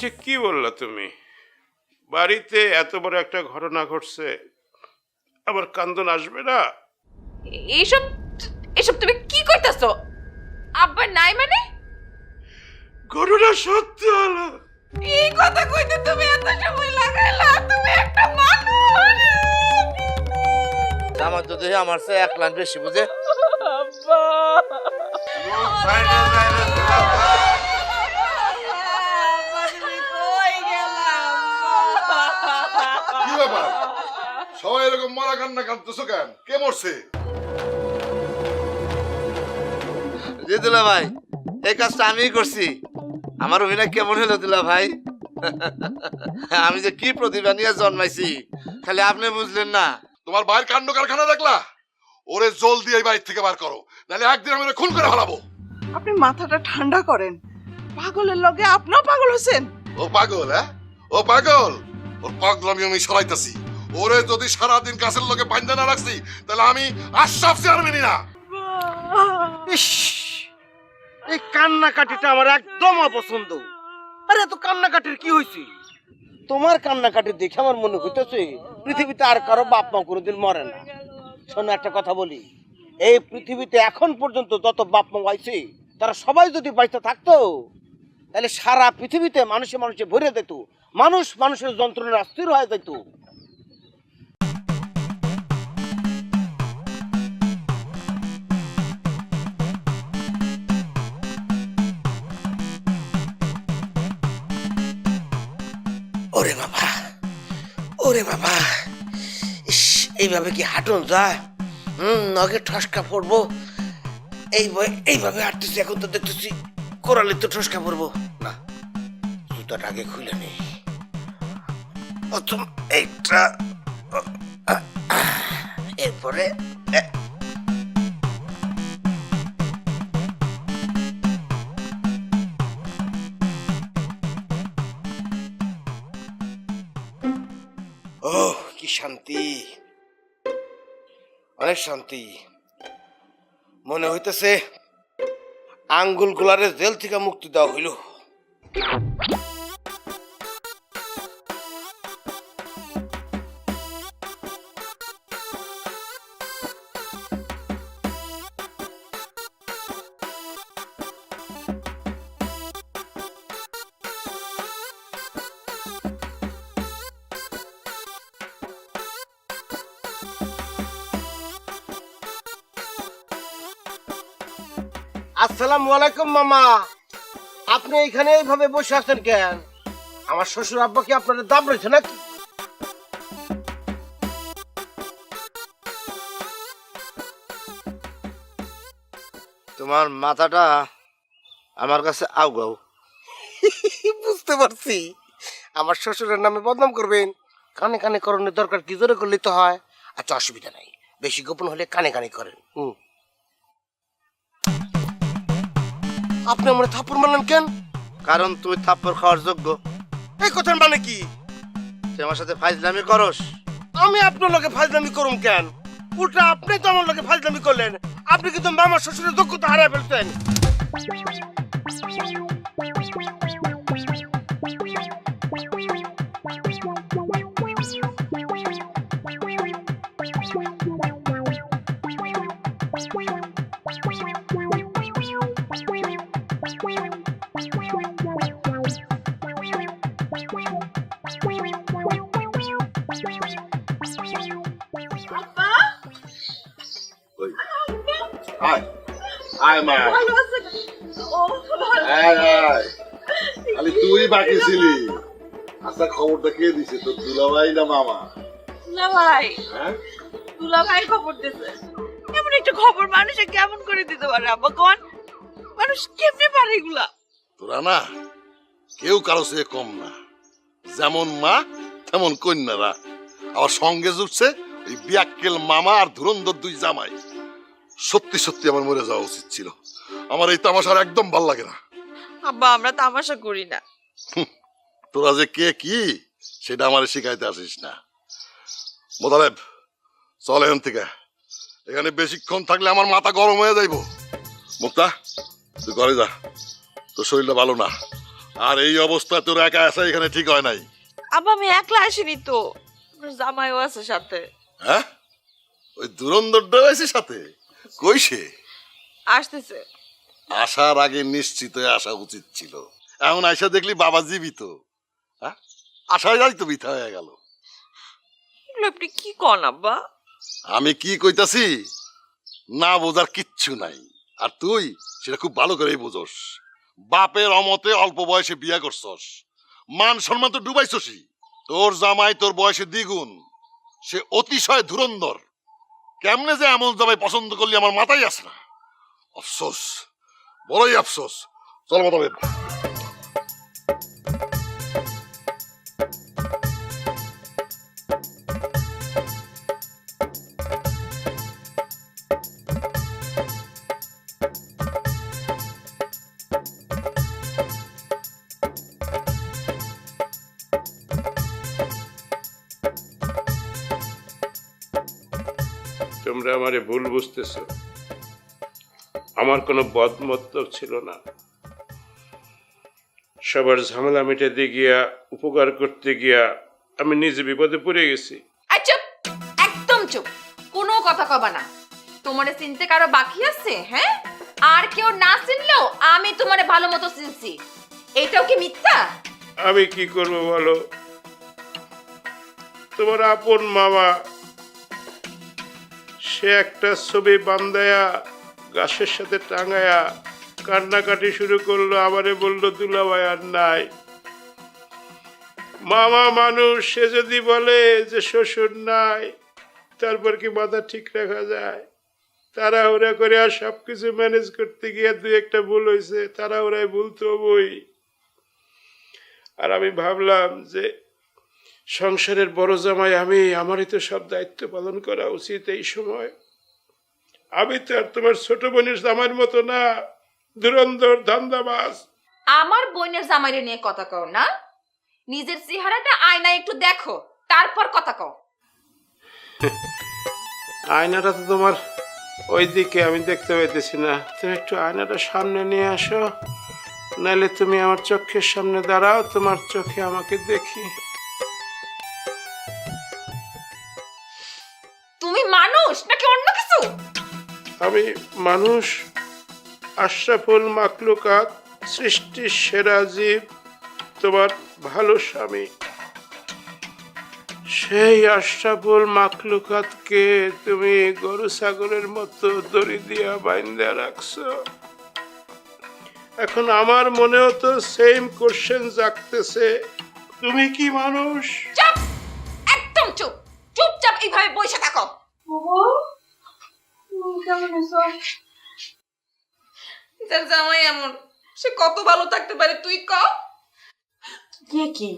ঠিক কি বললা তুমি? বাড়িতে এত বড় একটা ঘটনা ঘটছে, আবার কান্দন আসবে না? এইসব এসব তুমি কি কইতাছো? আব্বা নাই মানে? ঘটনা সত্য হলো। এই কথা কইতে তুমি এত সময় লাগাইলা? তুমি একটা মানুষ। আমার তো দেখে আমার চেয়ে 1 লাখ বেশি বুঝে। আব্বা কি ব্যাপার? সবাই এরকম মরা কান্না কাঁদতেছো কেন? কে মরছে? জি দুলা ভাই, এই কাজটা আমিই করছি। আমার অভিনয় কেমন হলো দুলা ভাই? আমি যে কি প্রতিভা নিয়ে জন্মাইছি খালি আপনি বুঝলেন না। তোমার ভাইয়ের কাণ্ড কারখানা দেখলা? ওরে জলদি এই বাড়ি থেকে বার করো, নাহলে একদিন আমি ওরে খুন করে ফেলাবো। আপনি মাথাটা ঠান্ডা করেন। পাগলের লগে আপনিও পাগল হচ্ছেন। ও পাগল? হ্যাঁ, ও পাগল। ওর পাগলামি আমি সরাইতেছি। ওরে যদি সারাদিন কাছের লোকে বান্ধা না রাখছি, তাহলে আমি আশরাফ চেয়ারম্যানই না। ইস, এই কান্নাকাটিটা আমার একদম অপছন্দ। আরে এত কান্নাকাটির কি হয়েছে? তোমার কান্নাকাটি দেখে আমার মনে হইতেছে পৃথিবীতে আর কারো বাপ মা কোনোদিন মরে না। শোনো একটা কথা বলি, এই পৃথিবীতে এখন পর্যন্ত যত বাপ মা হয়েছে তারা সবাই যদি বাঁচতে থাকতো, তাহলে সারা পৃথিবীতে মানুষে মানুষে ভরে যেত, মানুষ মানুষের যন্ত্রণার অস্থির হয়ে যেত। ওরে বাবা, ওরে বাবা, ইস, এইভাবে কি হাঁটুন যায়? নগে ঠসকা পড়বো। এইভাবে হাঁটতেছি, এখন তো দেখতেছি কোরালে তো ঠসকা পড়বো না। জুতাটা আগে খুলে নেই। প্রথম এইটা, এরপরে ও কি শান্তি, অনেক শান্তি। মনে হইতেছে আঙ্গুল গুলারে জেল থেকে মুক্তি দেওয়া হইল। আসসালামু আলাইকুম মামা, আপনি এখানে এইভাবে বসে আছেন কেন? আমার শ্বশুর আব্বা কি আপনাদের দাম রয়েছে নাকি? তোমার মাথাটা আমার কাছে আউগাও। বুঝতে পারছি, আমার শ্বশুরের নামে বদনাম করবেন। কানে কানে করণের দরকার কি, জোরে করলে তো হয়। আচ্ছা অসুবিধা নাই, বেশি গোপন হলে কানে কানে করেন। আপনি আমার থাপ্পড় মারলেন কেন? কারণ তুই থাপ্পড় খাওয়ার যোগ্য। এই কথার মানে কি? তুই আমার সাথে ফাইজলামি করস। আমি আপনার লগে ফাইজলামি করুম কেন? উল্টা আপনি তো আমার লগে ফাইজলামি করলেন। আপনি কিন্তু মামার শ্বশুরের যোগ্যতা হারিয়ে ফেলছেন। তুই বাকি ছিলি? আচ্ছা খবরটা কে দিছে, তোর দুলাভাই না মামা? দুলাভাই। হ্যাঁ, দুলাভাই খবর দিছে। এমন একটা খবর মানুষে কেমন করে দিতে পারে আব্বা কোন? মানুষ কেমনে পারে এগুলা? তোরা না কেউ কারো চেয়ে কম না। যেমন মা তেমন কন্যারা। আবার সঙ্গে জুটছে ওই বিয়াক্কেল মামা আর ধুরন্ধর 2 জামাই। সত্যি সত্যি আমার মরে যাওয়া উচিত ছিল। আমার এই তামাশার একদম ভাল লাগে না। আব্বা আমরা তামাশা করি না। তোরা যে কে কি সেটা আমার শিখাইতে আসিস না। মোতালেব চল এখান থেকে, এখানে বেশিক্ষণ থাকলে আমার মাথা গরম হয়ে যাইব। মুক্তা তুই ঘরে যা, তোর শরীরটা ভালো না। আর এই অবস্থা তোর একা আসা এখানে ঠিক হয় নাই। আব্বা আমি একলা আসিনি তো, আমার জামাইও আছে সাথে। হ্যাঁ, ওই দুরন্দরটা আছে সাথে? কই সে? আসতেছে। আসার আগে নিশ্চিত হয়ে আসা উচিত ছিল। এখন আয়সা দেখলি বাবা জীবিত, হ্যাঁ আশায় যাই তো বৃথা হয়ে গেল। এগুলো আপনি কি কন আব্বা? আমি কি কইতাছি না বোঝার কিচ্ছু নাই, আর তুই সেটা খুব ভালো করেই বুঝোস। বাপের অমতে অল্প বয়সে বিয়া করছস, মান সম্মান তো ডুবাইছসই। তোর জামাই তোর বয়সে দ্বিগুণ, সে অতিশয় ধুরন্ধর। কেমনে যে এমন জামাই পছন্দ করলি আমার মাথায় আসে না। আফসোস, বড়ই আফসোস। চল মোতাবেক। তোমরা আমারে ভুল বুঝতেছ, আমার কোনো বদমতলব ছিল না। সবার ঝামেলা মেটাতে গিয়া, উপকার করতে গিয়া আমি নিজে বিপদে পড়ে গেছি। আর চুপ, একদম চুপ, কোনো কথা কবা না। তোমারে চিনতে কারো বাকি আছে? হ্যাঁ, আর কেউ না চিনলেও আমি তোমারে ভালো মতো চিনছি। এইটাও কি মিথ্যা? আমি কি করব বলো? তোমার আপন মামা, সে একটা ছবি বান্ধায়া গাছের সাথে টাঙায়া কান্নাকাটি শুরু করলো। আমারে বললো দুলাভাই আর নাই। মামা মানুষ, সে যদি বলে যে শ্বশুর নাই, তারপর কি মাথা ঠিক রাখা যায়? তাড়াহুড়া করে আর সবকিছু ম্যানেজ করতে গিয়ে দুই একটা ভুল হয়েছে, তাড়াহুড়ায় ভুল তো হবই। আর আমি ভাবলাম যে সংসারের বড় জামাই আমি, আমারই তো সব দায়িত্ব পালন করা উচিত এই সময়। আমি তো আর তোমার ছোট বোনের জামাইয়ের মতো না, ধুরন্ধর ধান্দাবাজ। আমার বোনের জামাইরে নিয়ে কথা কও না, নিজের চেহারাটা আয়নায় একটু দেখো, তারপর কথা কও। আয়নাটা তো তোমার ওইদিকে, আমি দেখতে পাইতেছি না। তুমি একটু আয়নাটা সামনে নিয়ে আসো, নাহলে তুমি আমার চোখের সামনে দাঁড়াও, তোমার চোখে আমাকে দেখি। তুমি মানুষ নাকি অন্য কিছু? আমি মানুষ, আশরাফুল মাকলুকাত, সৃষ্টির সেরা জীব, তোমার ভালো স্বামী। সেই আশরাফুল মাকলুকাতকে তুমি গরু ছাগলের মতো দড়ি দিয়া বাইন্দা রাখছো। এখন আমার মনেও তো সেম কোশ্চেন জাগতেছে, তুমি কি মানুষ? চুপ, একদম চুপ, চুপচাপ এইভাবে বসে থাকো। তার জামাই এমন, সে কত ভালো থাকতে পারে তুই ক? কে কি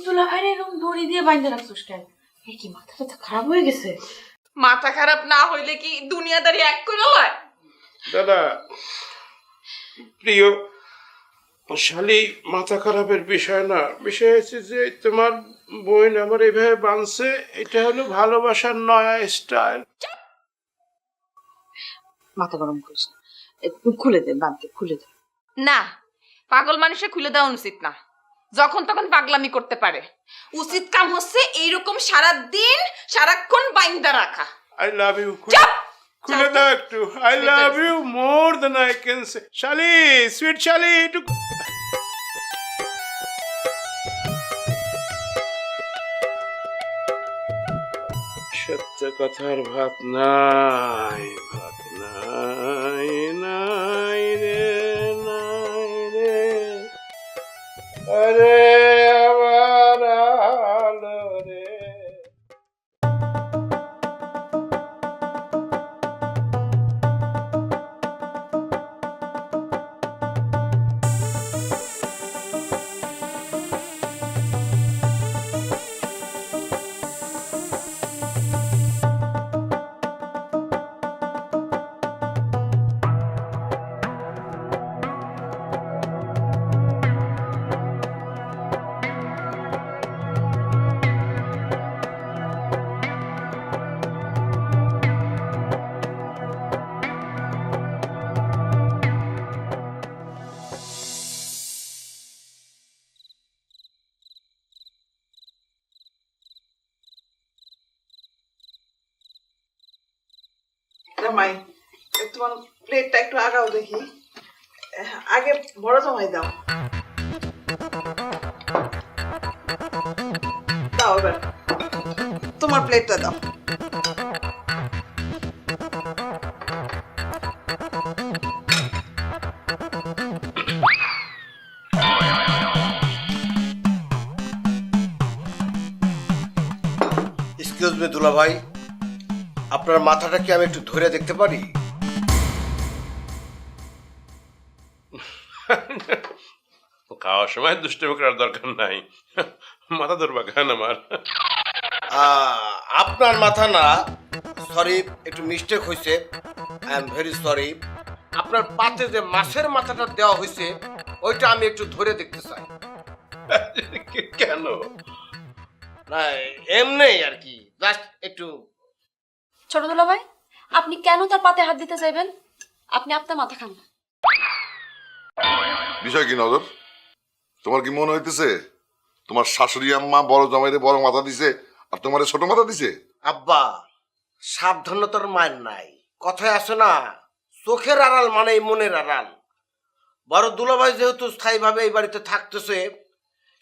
দুলাভাই এরকম দড়ি দিয়ে বাইন্ধে রাখছিস কেন? এ কি মাথাটা তো খারাপ হয়ে গেছে? মাথা খারাপ না হইলে কি দুনিয়াদারি এক করে হয়? দাদা প্রিয় শালি, মাথা খারাপের বিষয় না, বিষয় হচ্ছে যে তোমার বোন আমার এভাবে বাঁধছে, এটা হলো ভালোবাসার নয়া স্টাইল। মাথা গরম করিস না, খুলে দে, বাঁধতে খুলে দে। না, পাগল মানুষে খুলে দেওয়া উচিত না, যখন তখন পাগলামি করতে পারে। উচিত কাম হচ্ছে এইরকম সারা দিন সারাক্ষণ বাইন্দা রাখা। I love you. চুপ! খুলে দাও একটু। I love you more than I can say. শালি, সুইট শালি, একটু সত্য কথার ভাত নাই, ভাত নাই, নাই রে, নাই রে, আরে আমার আলো রে। জামাই তোমার প্লেটটা একটু আগাও দেখি। আগে বড় জামাই দাও, দাও এবার তোমার প্লেটটা দাও। এক্সকিউজ মি দুলা ভাই, আপনার মাথাটা কি আমি একটু ধরে দেখতে পারি? খাওয়ার সময় দুষ্টমি করার দরকার নাই, মাথা ধরবা কেন আমার? আপনার মাথা না, সরি একটু মিস্টেক হয়েছে, আই এম ভেরি সরি। আপনার পাতে যে মাছের মাথাটা দেওয়া হয়েছে ওইটা আমি একটু ধরে দেখতে চাই। কেন? না এমনি আর কি, জাস্ট একটু। ছোট দুলা ভাই, আপনি কেন তার পাতে হাত দিতে চাইবেন? আপনি আপনার মাথা খান না। বিষয় কি নজর? তোমার কি মনে হইতেছে তোমার শাশুড়ি আম্মা বড় জামাইরে বড় মাথা দিছে আর তোমারে ছোট মাথা দিছে? আব্বা, সাবধানতার মায়ের নাই, কথায় আছে না, চোখের আড়াল মানে মনের আড়াল। বড় দুলাভাই যেহেতু স্থায়ীভাবে এই বাড়িতে থাকতেছে,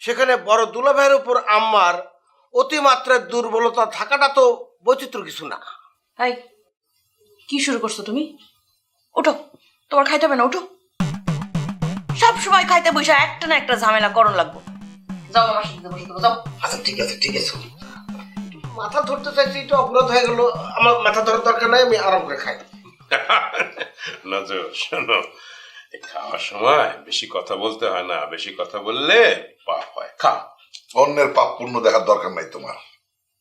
সেখানে বড় দুলাভাইয়ের উপর আম্মার অতিমাত্রার দুর্বলতা থাকাটা তো বৈচিত্র্য কিছু না। এই কি শুরু করছো তুমি? ওঠো, তোমার খাইতে হবে না, ওঠো। সব সময় খাইতে বসে একটা না একটা ঝামেলা করণ লাগবো। যাও আমার সাথে বসে থাকো, যাও। আচ্ছা ঠিক আছে ঠিক আছে, মাথা ধরতে চাইছি, একটু অপরাধ হয়ে গেল, আমার মাথা ধরার দরকার নাই, আমি আরাম করে খাই। নজর শোনো, এই খাওয়ার সময় বেশি কথা বলতে হয় না, বেশি কথা বললে পাপ হয়। খা। অন্যের পাপ পুণ্য দেখার দরকার নাই তোমার,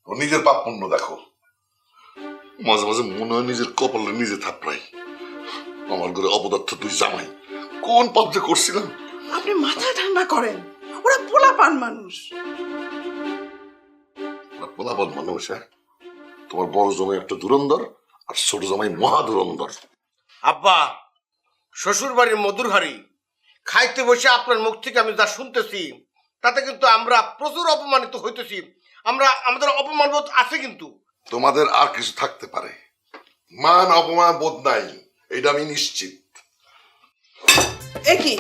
ও নিজের পাপ পুণ্য দেখো। মাঝে মাঝে মনে হয় নিজের কপালে নিজে থাপড়াই। আমার ঘরে অপদার্থ তুই জামাই, কোন পাপ যে করছিলাম। আপনি মাথা ঠান্ডা করেন, ওরা পোলা পান মানুষ। পোলাপন মানুষ, হ্যাঁ? তোমার বড় জামাই একটা ধুরন্ধর আর ছোট জামাই মহা ধুরন্ধর। আব্বা, শ্বশুর বাড়ির মধুর হাড়ি খাইতে বসে আপনার মুখ থেকে আমি যা শুনতেছি, তাতে কিন্তু আমরা প্রচুর অপমানিত হইতেছি। আমাদের অপমান বোধ আছে কিন্তু। তোমাদের আর কিছু থাকতে পারে, মান অপমান বোধ নাই, এটা আমি নিশ্চিত। এ কি,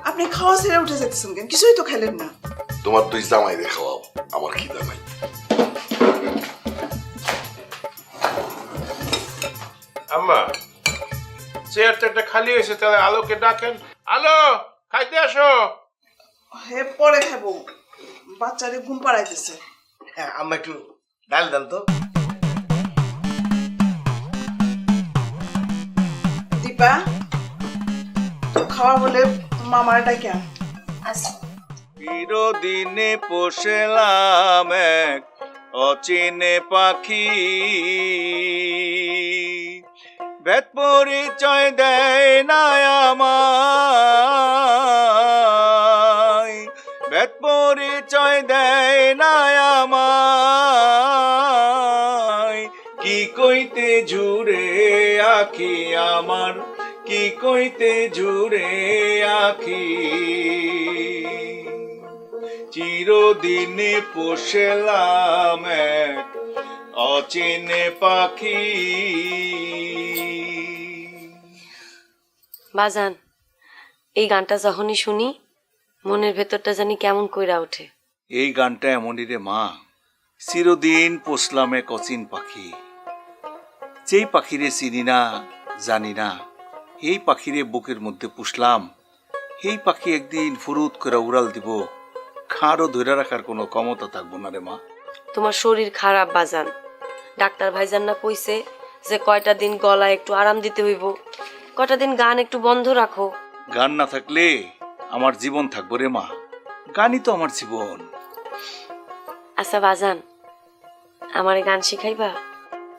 আপনি খাওয়া ছেড়ে উঠে যেতেছেন কেন? কিছুই তো খেলেন না। তোমার দুই জামাই রে খাওয়াও, আমার খিদা নাই। আম্মা, চেয়ারটা একটা খালি হয়েছে, তাহলে আলোকে ডাকেন। আলো, খাইতে আসো। হে পরে খাবো, বাচ্চারে ঘুম পাড়াইতেছে। হ্যাঁ, আমরা একটু ডাল দেন তো। দীপা, তো খাওয়া বলে মামার ডাকে আন। আচ্ছা। চিরদিনে পোষেলাম এক অচিনে পাখি, ভেদ পরিচয় দেয় না আমায়, ভেদ পরিচয় দেয় না আমায়। কি কইতে জুড়ে আখি আমার, কি কইতে জুড়ে আখি, চিরদিনে পোষেলাম এক অচিনে পাখি। বাজান, এই গানটা যখনই শুনি মনের ভেতরটা জানি কেমন কইরা ওঠে। এই গানটা এমনই রে মা, চিরদিন পোষলাম এক অচিন পাখি, যেই পাখিরে চিনি না জানি না, এই পাখিরে বুকের মধ্যে পুষলাম, এই পাখি একদিন ফুরুত করে উড়াল দিব, খাঁড়ও ধরে রাখার কোনো ক্ষমতা থাকবো না রে মা। তোমার শরীর খারাপ বাজান, ডাক্তার ভাইজান না কইছে যে কয়টা দিন গলায় একটু আরাম দিতে হইব, কয়টা দিন গান একটু বন্ধ রাখো। গান না থাকলে আমার জীবন থাকবো রে মা, গানই তো আমার জীবন। আচ্ছা বাজান, আমারে গান শিখাইবা?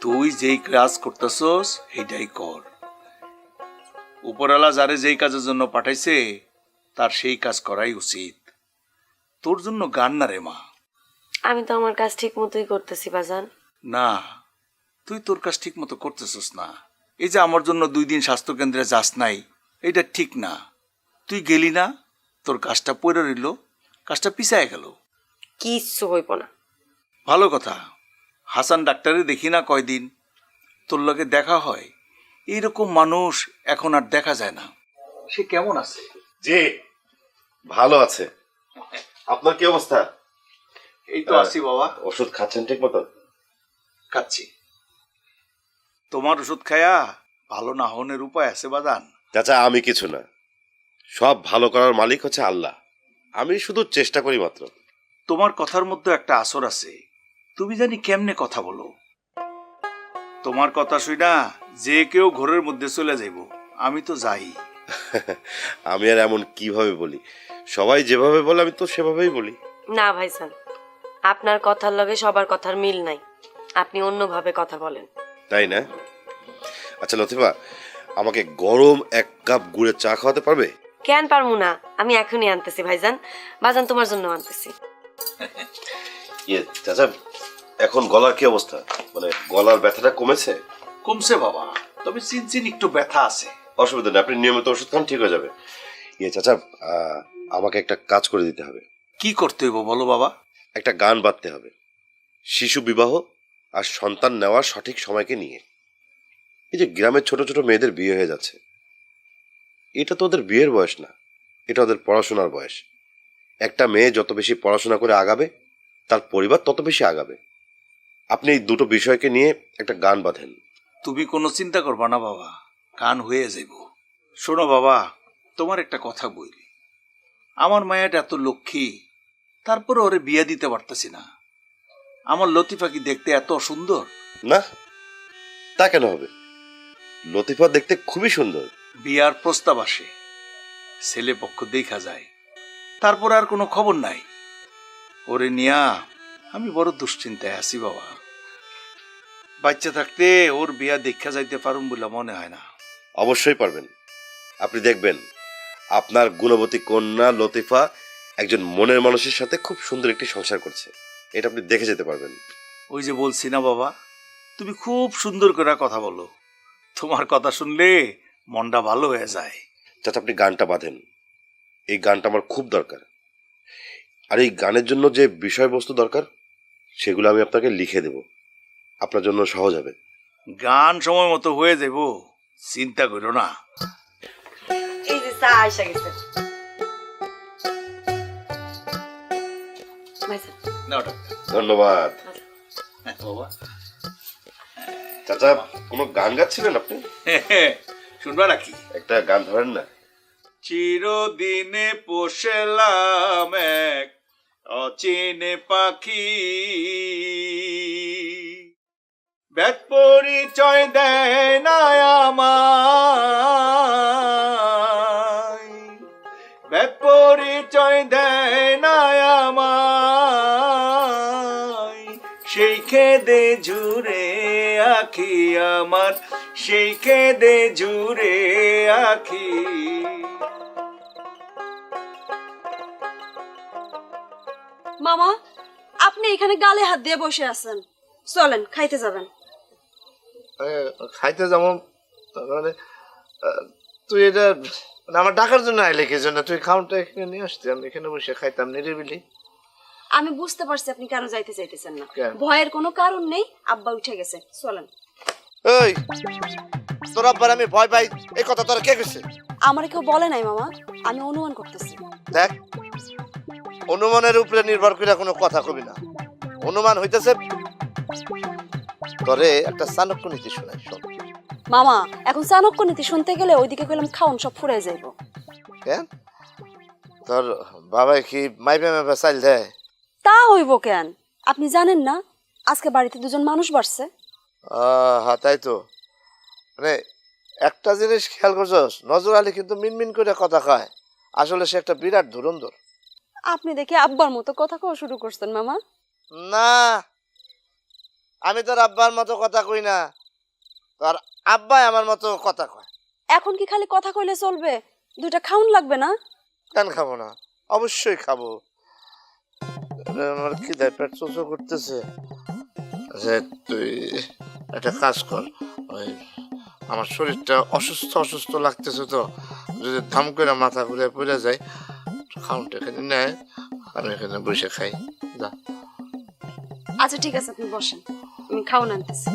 তুই যেই কাজ করতেছস সেইটাই কর, উপরওয়ালা যারে যেই কাজের জন্য পাঠাইছে তার সেই কাজ করাই উচিত। তোর জন্য গান না রে মা। আমি তো আমার কাজ ঠিক মতোই করতেছি বাজান। না, তুই তোর কাজ ঠিক মতো করতেছস না। এই যে আমার জন্য 2 দিন স্বাস্থ্য কেন্দ্রে যাস নাই, এটা ঠিক না। তুই গেলি না, তোর কাজটা পড়ে রইল, কাজটা পিছায় গেল। কিচ্ছু হইব না। ভালো কথা, হাসান ডাক্তারে দেখি না কয়দিন, তোর লগে দেখা হয়, এইরকম মানুষ এখন আর দেখা যায় না। সে কেমন আছে? জি ভালো আছে। আপনার কি অবস্থা? এই তো আছি বাবা, ওষুধ খাচ্ছেন ঠিক মতো? খাচ্ছি। তোমার ওষুধ খায়া ভালো না হনের উপায় আছে বাজান? চাচা আমি কিছু না, সব ভালো করার মালিক হচ্ছে আল্লাহ, আমি শুধু চেষ্টা করি মাত্র। তোমার কথার মধ্যে একটা আসর আছে, তুমি জানি কেমনে কথা বলো। তোমার কথা শুনা যে কেউ ঘরের মধ্যে চলে যাইব, আমি তো যাই। আমি আর এমন কিভাবে বলি, সবাই যেভাবে বলে আমি তো সেভাবেই বলি। না ভাইজান, আপনার কথার লগে সবার কথার মিল নাই, আপনি অন্যভাবে কথা বলেন। তাই না? আচ্ছা লতিফা, আমাকে গরম 1 কাপ গুড়ের চা খাওয়াতে পারবে? কেন পারমু না, আমি এখনই আনতেছি ভাইজান। বাজান তোমার জন্য আনতেছি। ইয়ে চাচা, এখন গলার কি অবস্থা? মানে গলার ব্যথাটা কমেছে? কমছে বাবা, তবে চিনচিন একটু ব্যথা আছে। অসুবিধা নেই, আপনি নিয়মিত ওষুধ খান, ঠিক হয়ে যাবে। ইয়ে চাচা, আমাকে একটা কাজ করে দিতে হবে। কি করতে হইব বলো বাবা? একটা গান বাঁধতে হবে, শিশু বিবাহ আর সন্তান নেওয়ার সঠিক সময়কে নিয়ে। এই যে গ্রামের ছোট ছোট মেয়েদের বিয়ে হয়ে যাচ্ছে, এটা তো ওদের বিয়ের বয়স না, এটা ওদের পড়াশোনার বয়স। একটা মেয়ে যত বেশি পড়াশোনা করে আগাবে, তার পরিবার তত বেশি আগাবে। আপনি এই দুটো বিষয়কে নিয়ে একটা গান বাঁধেন। তুমি কোনো চিন্তা করবা না বাবা, গান হয়ে যাইব। শোনো বাবা, তোমার একটা কথা বলি, আমার মায়াটা এত লক্ষ্মী, তারপরে ওরে বিয়ে দিতে পারতেছি না। আমার লতিফা কি দেখতে এত সুন্দর? না, তা কেন হবে? লতিফা দেখতে খুবই সুন্দর। বিয়ার প্রস্তাব আসে, ছেলে পক্ষ দেখা যায়, তারপর আর কোনো খবর নাই। ওরে নিয়া আমি বড় দুশ্চিন্তায় আছি বাবা। বাচ্চা থাকতে ওর বিয়া দেখা যাইতে পারুম বলে মনে হয় না। অবশ্যই পারবেন। আপনি দেখবেন আপনার গুণবতী কন্যা লতিফা একজন মনের মানুষের সাথে খুব সুন্দর একটি সংসার করছে, এটা আপনি দেখে যেতে পারবেন। ওই যে বলছি না বাবা, তুমি খুব সুন্দর করে কথা বলো, তোমার কথা শুনলে মনটা ভালো হয়ে যায়। চাচা আপনি গানটা বাঁধেন, এই গানটা আমার খুব দরকার। আর এই গানের জন্য যে বিষয়বস্তু দরকার সেগুলো আমি আপনাকে লিখে দেব, আপনার জন্য সহজ হবে। গান সময় মতো হয়ে যাব, চিন্তা করো না। এই যে চা আইসা গেছে ভাইজান। নাও ডাক্তার। ধন্যবাদ। বাবা চাচা কোনো গান গাচ্ছিলেন আপনি? শুনবা নাকি? একটা গান ধরেন না। চিরদিনে পোষেলাম এক অচেনে পাখি, ব্যাট পরিচয় দেয় না আমায়, ব্যাট পরিচয় দেয় না আমায়, সেই খেদে জুড়ে আখি আমার, সেই খেদে জুড়ে আখি। মামা, আপনি এখানে গালে হাত দিয়ে বসে আছেন, চলেন খাইতে যাবেন। খাইতে যাবো মানে তুই এটা মানে আমার ডাকার জন্য আইলে কি জন্য? তুই খাউনটা এখানে নিয়ে আসতে, আমি এখানে বসে খাইতাম নিরিবিলি। আমি বুঝতে পারছি আপনি কেন যাইতে চাইতেছেন না, কেন? ভয়ের কোনো কারণ নেই, আব্বা উঠে গেছে, চলেন। এই তোর আব্বার আমি ভয় পাই, এই কথা তোরা কে কইছে? আমার কেউ বলে নাই মামা, আমি অনুমান করতেছি। দেখ, অনুমানের উপরে নির্ভর করে কোনো কথা কবি না। অনুমান হইতেছে তোরে একটা চাণক্য নীতি শোনাই, শোন। মামা, এখন চাণক্য নীতি শুনতে গেলে ওইদিকে কইলাম খাউন সব ফুরাই যাইব। কেন তোর বাবাই কি মাইপে মাইপে চাইল দেয়? তা হইব কেন? আপনি জানেন না আজকে বাড়িতে 2 জন মানুষ বাড়ছে? হ্যাঁ তাই তো। মানে একটা জিনিস খেয়াল করছস, নজর আলী কিন্তু মিনমিন করে কথা কয়, আসলে সে একটা বিরাট ধুরন্ধর। আপনি দেখে আব্বার মতো কথা কওয়া শুরু করছেন মামা। না, আমি তোর আব্বার মতো কথা কই না, তোর আব্বাই আমার মতো কথা কয়। এখন কি খালি কথা কইলে চলবে? 2টা খাউন লাগবে না? কেন খাবো না? অবশ্যই খাবো। আমার কি পেট চোচো করতেছে। আচ্ছা তুই একটা কাজ কর, ওই আমার শরীরটা অসুস্থ অসুস্থ লাগতেছে, তো যদি ধাম করে মাথা ঘুরে পড়ে যায়, খাউনটা এখানে নেয়, আমি এখানে বসে খাই। যা। আচ্ছা ঠিক আছে, আপনি বসেন, আমি খাউন আনতেছি।